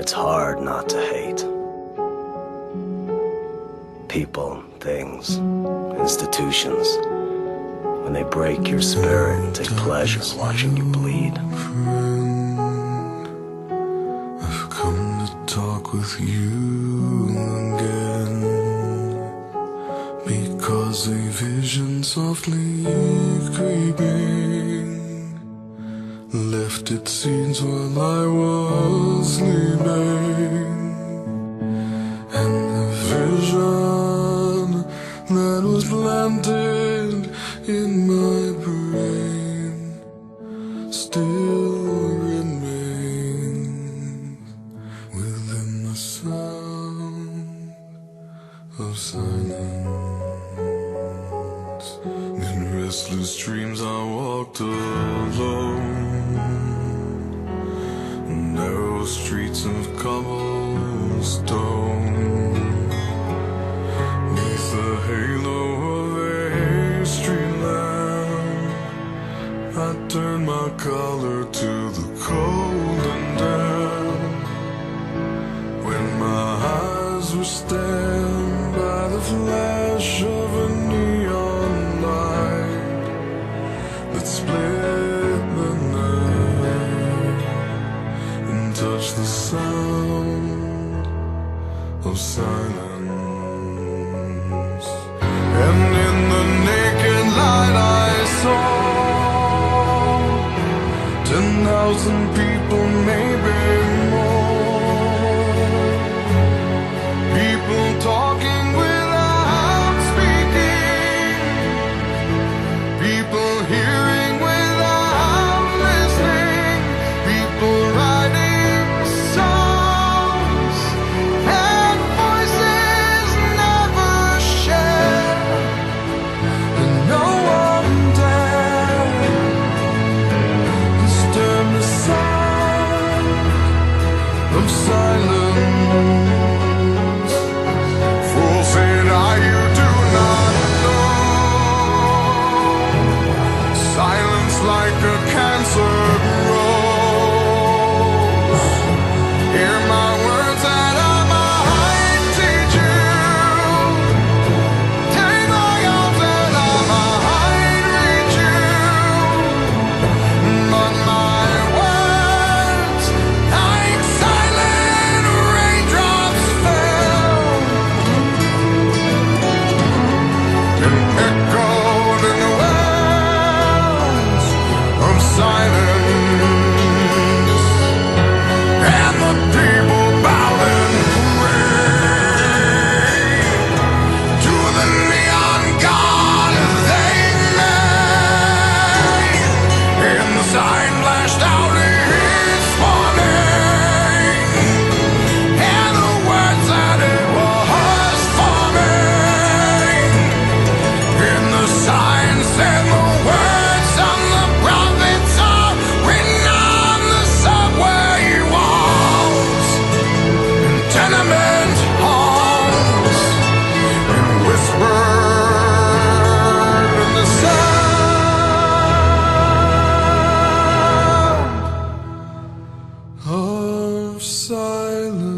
It's hard not to hate. People, things, institutions. When they break your spirit and take pleasure in watching you bleed. I've come to talk with you again, because a vision softly creeping left its seeds while I was sleeping. And the vision that was planted in my brain still remains within the sound of silence. In restless dreams I walked alone, narrow streets of cobblestone, neath the halo of a street lamp. I turned my collar to the cold and damp, when my eyes were stabbed by the flash of a neon light that split the night and touched the sound of silence. And in the naked light I saw 10,000 people, maybe more. People talking without speaking, people hearing without listening, people writing songs and voices never shared, and no one dared disturb the sound of silence. Fool, said I, you do not know. Silence like a cancer grows. Hear my words that I might teach you. Take my arms that I might reach you. But my words, like silent raindrops, fell and echoed in the wells of silence. And the people bowed and prayed to the neon god they made. And the sign flashed out his warning, and the words that it was forming. And the sign said the words on the prophets are written on the subway walls, in tenement halls, and whispered in the sound of silence.